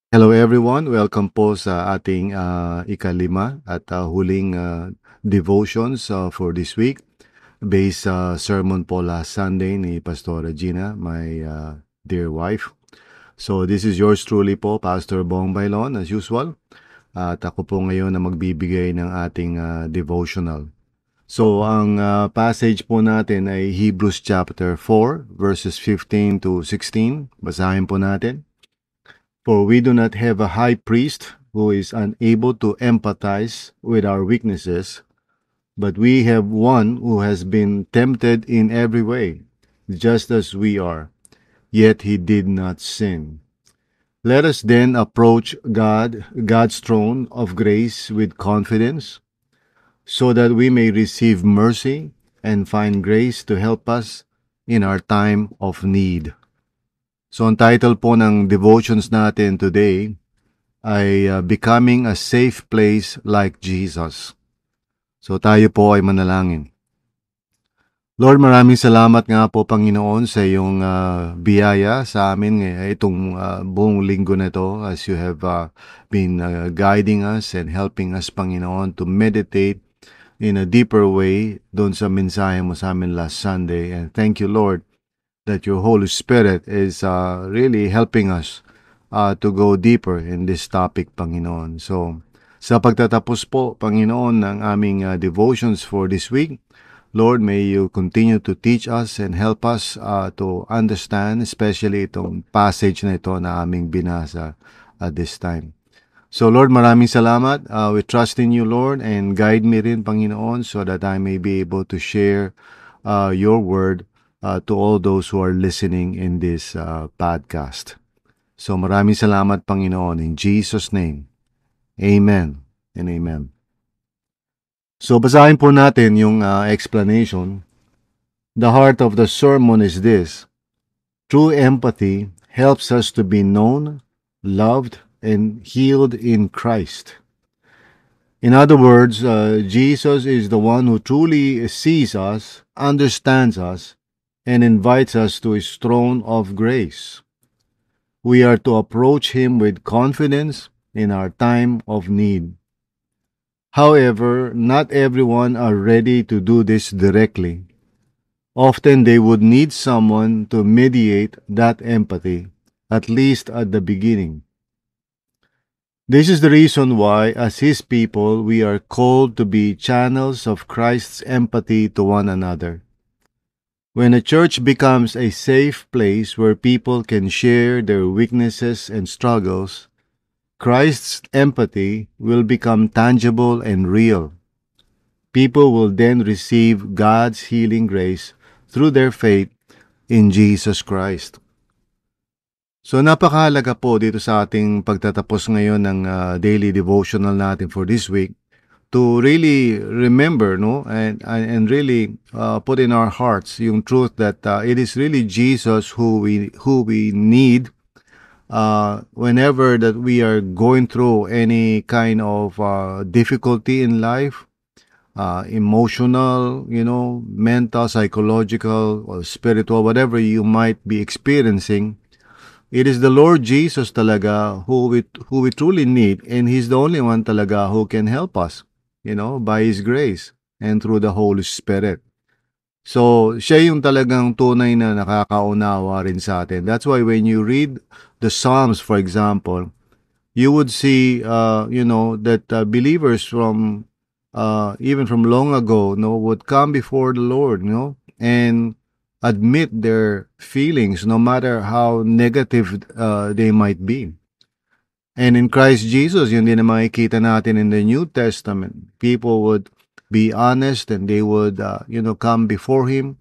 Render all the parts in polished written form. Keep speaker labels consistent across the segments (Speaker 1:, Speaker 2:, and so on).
Speaker 1: Hello everyone, welcome po sa ating ikalima at huling devotions for this week based sa sermon po last Sunday ni Pastor Regina, my dear wife. So this is yours truly po, Pastor Bong Bailon as usual. At ako po ngayon na magbibigay ng ating devotional. So ang passage po natin ay Hebrews chapter 4 verses 15 to 16. Basahin po natin. For we do not have a high priest who is unable to empathize with our weaknesses, but we have one who has been tempted in every way, just as we are, yet he did not sin. Let us then approach God's throne of grace with confidence, so that we may receive mercy and find grace to help us in our time of need. So ang title po ng devotions natin today ay Becoming a Safe Place Like Jesus. So tayo po ay manalangin. Lord, maraming salamat nga po Panginoon sa iyong biyaya sa amin itong buong linggo na ito as you have been guiding us and helping us Panginoon to meditate in a deeper way doon sa mensahe mo sa amin last Sunday. And thank you Lord that your Holy Spirit is really helping us to go deeper in this topic, Panginoon. So, sa pagtatapos po, Panginoon, ng aming devotions for this week, Lord, may you continue to teach us and help us to understand, especially itong passage na ito na aming binasa at this time. So, Lord, maraming salamat. We trust in you, Lord, and guide me rin, Panginoon, so that I may be able to share your word to all those who are listening in this podcast. So maraming salamat Panginoon in Jesus' name. Amen and amen. So basahin po natin yung explanation. The heart of the sermon is this: true empathy helps us to be known, loved, and healed in Christ. In other words, Jesus is the one who truly sees us, understands us, and invites us to his throne of grace. We are to approach him with confidence in our time of need. However, not everyone are ready to do this directly. Often they would need someone to mediate that empathy, at least at the beginning. This is the reason why, as his people, we are called to be channels of Christ's empathy to one another. When a church becomes a safe place where people can share their weaknesses and struggles, Christ's empathy will become tangible and real. People will then receive God's healing grace through their faith in Jesus Christ. So napakahalaga po dito sa ating pagtatapos ngayon ng daily devotional natin for this week to really remember, no, and really put in our hearts yung truth that it is really Jesus who we need whenever that we are going through any kind of difficulty in life, emotional, mental, psychological, or spiritual, whatever you might be experiencing. It is the Lord Jesus talaga who we truly need, and He's the only one talaga who can help us, by His grace and through the Holy Spirit. So, siya yung talagang tunay na nakakaunawa rin sa atin. That's why when you read the Psalms, for example, you would see, that believers from, even from long ago, would come before the Lord, and admit their feelings no matter how negative they might be. And in Christ Jesus, yun din na makikita natin in the New Testament. People would be honest and they would, come before Him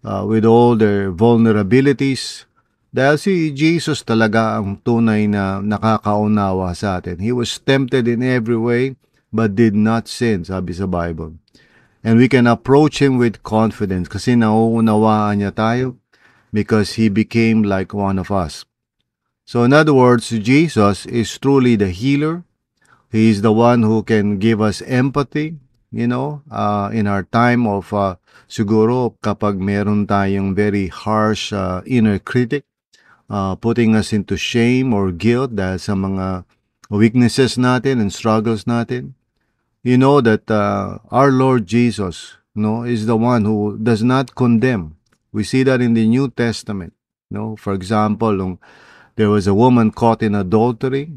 Speaker 1: with all their vulnerabilities. Dahil si Jesus talaga ang tunay na nakakaunawa sa atin. He was tempted in every way but did not sin, sabi sa Bible. And we can approach Him with confidence kasi nauunawaan niya tayo because He became like one of us. So in other words, Jesus is truly the healer. He is the one who can give us empathy, in our time of siguro kapag meron tayong very harsh inner critic putting us into shame or guilt dahil sa mga weaknesses natin and struggles natin. You know that our Lord Jesus, is the one who does not condemn. We see that in the New Testament. For example, there was a woman caught in adultery,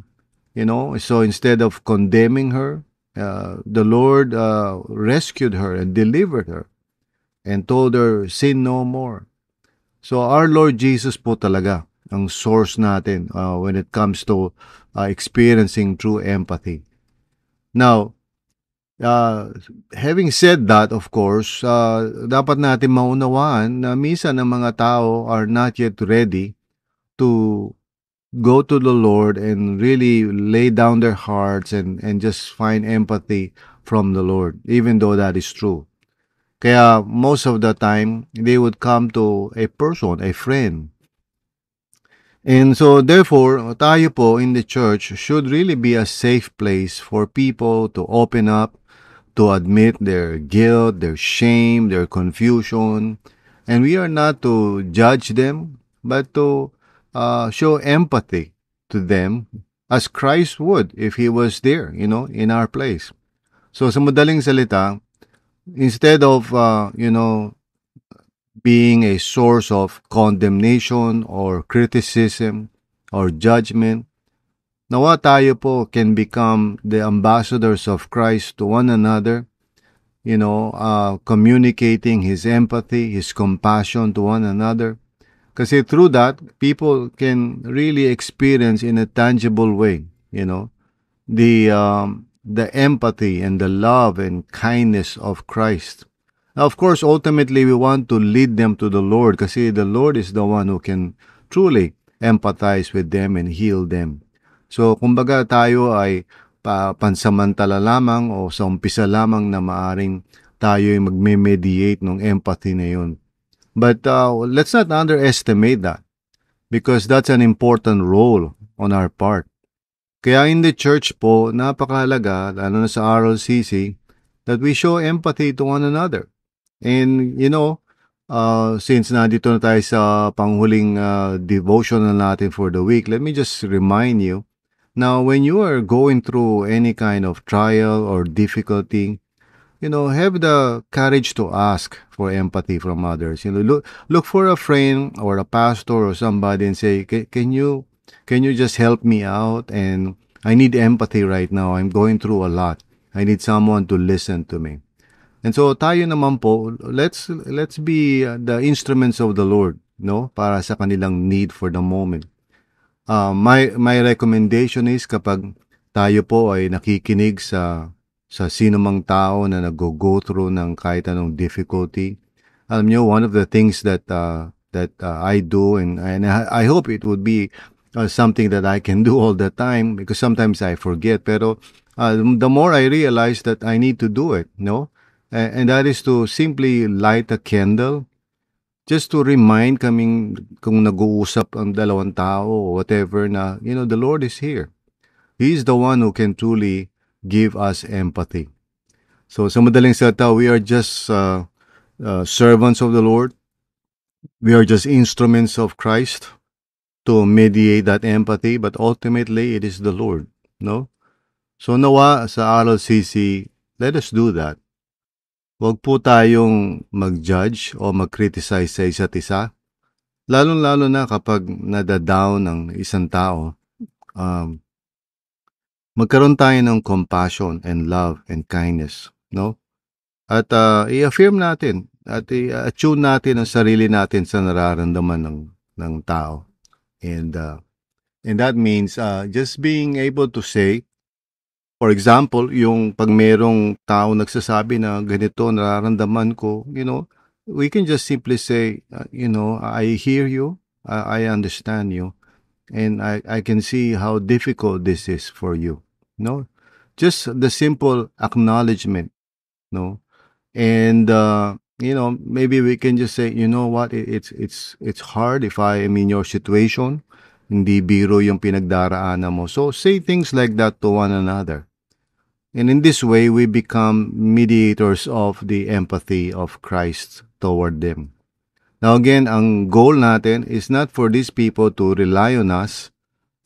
Speaker 1: so instead of condemning her, the Lord rescued her and delivered her and told her, sin no more. So our Lord Jesus po talaga ang source natin when it comes to experiencing true empathy. Now, having said that, of course, dapat natin maunawaan na minsan ang mga tao are not yet ready to go to the Lord and really lay down their hearts and just find empathy from the Lord, even though that is true. Kaya most of the time, they would come to a person, a friend. And so therefore, tayo po in the church should really be a safe place for people to open up, to admit their guilt, their shame, their confusion. And we are not to judge them, but to show empathy to them as Christ would if He was there, in our place. So sa madaling salita, instead of, being a source of condemnation or criticism or judgment, nawa tayo po can become the ambassadors of Christ to one another, communicating His empathy, His compassion to one another. Kasi through that, people can really experience in a tangible way, the empathy and the love and kindness of Christ. Now, of course, ultimately, we want to lead them to the Lord kasi the Lord is the one who can truly empathize with them and heal them. So, kumbaga tayo ay pansamantala lamang o sa umpisa lamang na maaring tayo ay magme-mediate ng empathy na yun. But let's not underestimate that because that's an important role on our part. Kaya in the church po, napakahalaga, lalo na sa RLCC, that we show empathy to one another. And, since nandito na tayo sa panghuling devotional natin for the week, let me just remind you, now, when you are going through any kind of trial or difficulty, have the courage to ask for empathy from others. Look for a friend or a pastor or somebody and say, can you just help me out? And I need empathy right now. I'm going through a lot. I need someone to listen to me. And so tayo naman po, let's be the instruments of the Lord, para sa kanilang need for the moment. My recommendation is kapag tayo po ay nakikinig sa sinumang tao na nag-go through ng kahit anong difficulty, alam nyo, one of the things that I do, and I hope it would be something that I can do all the time because sometimes I forget. Pero the more I realize that I need to do it, and that is to simply light a candle just to remind kaming kung nag-uusap ang dalawang tao or whatever na, the Lord is here. He is the one who can truly give us empathy. So sa madaling salita, we are just servants of the Lord. We are just instruments of Christ to mediate that empathy, but ultimately it is the Lord, no? So nawa sa RLCC, let us do that. Huwag po tayong mag-judge o mag-criticize sa isa't isa. Lalo-lalo na kapag nadadown ng isang tao. Magkaroon tayo ng compassion and love and kindness, no? At i-affirm natin at i-attune natin ang sarili natin sa nararamdaman ng tao. And that means just being able to say, for example, yung pag merong tao nagsasabi na ganito nararamdaman ko, we can just simply say, I hear you, I understand you, and I can see how difficult this is for you. Just the simple acknowledgement, and maybe we can just say, you know what, it's hard if I am in your situation. Hindi biro yung pinagdaraanan mo. So say things like that to one another. And in this way, we become mediators of the empathy of Christ toward them. Now again, ang goal natin is not for these people to rely on us,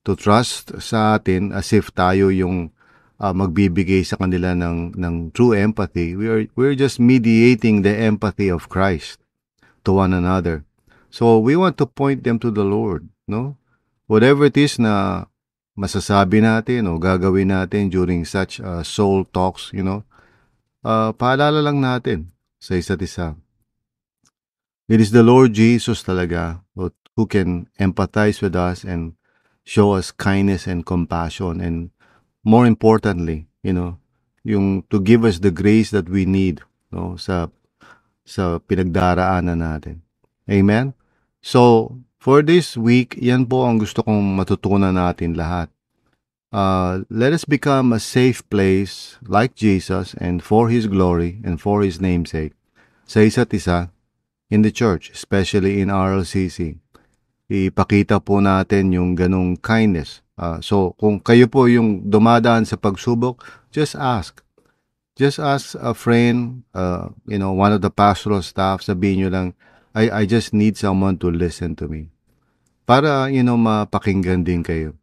Speaker 1: to trust sa atin as if tayo yung magbibigay sa kanila ng true empathy. We're just mediating the empathy of Christ to one another. So we want to point them to the Lord, no? Whatever it is na masasabi natin o gagawin natin during such soul talks, paalala lang natin sa isa't isa. It is the Lord Jesus talaga who can empathize with us and show us kindness and compassion, and more importantly, yung to give us the grace that we need, no, sa pinagdaraanan natin. Amen? So, for this week, yan po ang gusto kong matutunan natin lahat. Let us become a safe place like Jesus and for His glory and for His namesake sa isa't isa in the church, especially in RLCC. Ipakita po natin yung ganong kindness. So, kung kayo po yung dumadaan sa pagsubok, just ask. Just ask a friend, one of the pastoral staff, sabihin nyo lang, I just need someone to listen to me. Para, mapakinggan din kayo.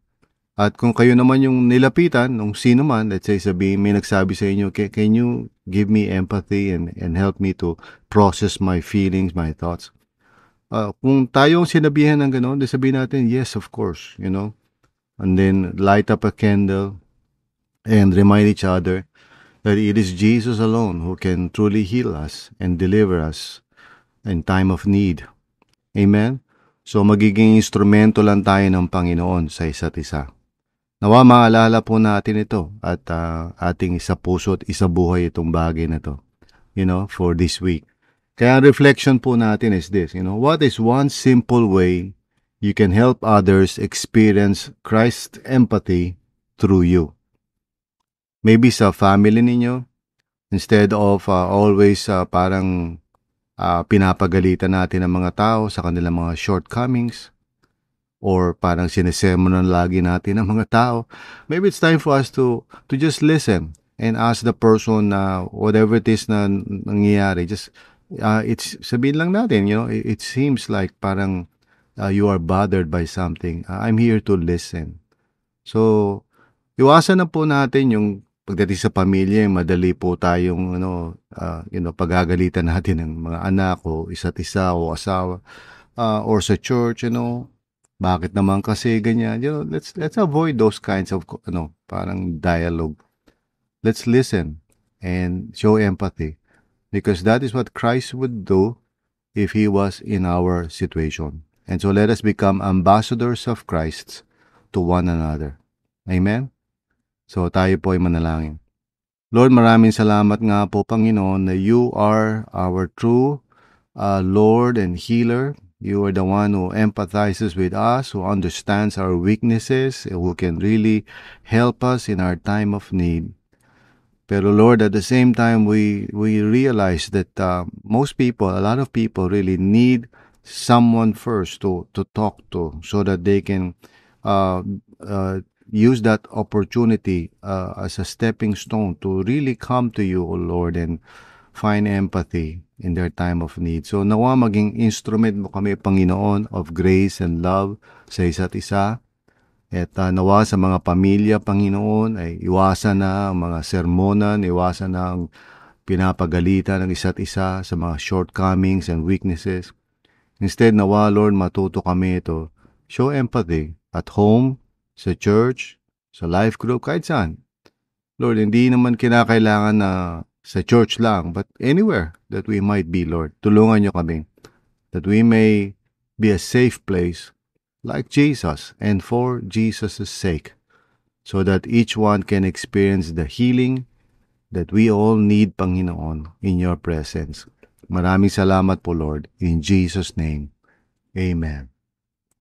Speaker 1: At kung kayo naman yung nilapitan, nung sino man, let's say sabihin, may nagsabi sa inyo, can you give me empathy and help me to process my feelings, my thoughts? Kung tayo ang sinabihan ng gano'n, then sabihin natin, yes, of course, And then light up a candle and remind each other that it is Jesus alone who can truly heal us and deliver us in time of need. Amen? So magiging instrumento lang tayo ng Panginoon sa isa't isa. Nawa maalala po natin ito at ating isapuso at isabuhay itong bagay na to, for this week. Kaya reflection po natin is this, what is one simple way you can help others experience Christ's empathy through you? Maybe sa family ninyo, instead of always parang pinapagalitan natin ang mga tao sa kanilang mga shortcomings, or parang sinesermonan lagi natin ang mga tao, maybe it's time for us to just listen and ask the person na whatever it is na nangyayari, just it's sabihin lang natin, it seems like parang you are bothered by something. I'm here to listen. So, iwasan na po natin yung pagdating sa pamilya, madali po tayong pagagalitan natin ng mga anak o isa't isa o asawa, or sa church, bakit naman kasi ganyan? Let's avoid those kinds of parang dialogue. Let's listen and show empathy, because that is what Christ would do if He was in our situation. And so let us become ambassadors of Christ to one another. Amen? So tayo po ay manalangin. Lord, maraming salamat nga po, Panginoon, na You are our true Lord and healer. You are the one who empathizes with us, who understands our weaknesses, who can really help us in our time of need. Pero Lord, at the same time, we realize that a lot of people really need someone first to talk to, so that they can use that opportunity as a stepping stone to really come to You, O Lord, and find empathy in their time of need. So nawa maging instrument mo kami, Panginoon, of grace and love sa isa't isa. At nawa sa mga pamilya, Panginoon, ay iwasan na ang mga sermonan, iwasan na ang pinapagalitan ng isa't isa sa mga shortcomings and weaknesses. Instead, nawa, Lord, matuto kami ito. Show empathy at home, sa church, sa life group, kahit saan. Lord, hindi naman kinakailangan na sa church lang, but anywhere that we might be, Lord. Tulungan niyo kami that we may be a safe place like Jesus and for Jesus' sake, so that each one can experience the healing that we all need, Panginoon, in Your presence. Maraming salamat po, Lord. In Jesus' name, Amen.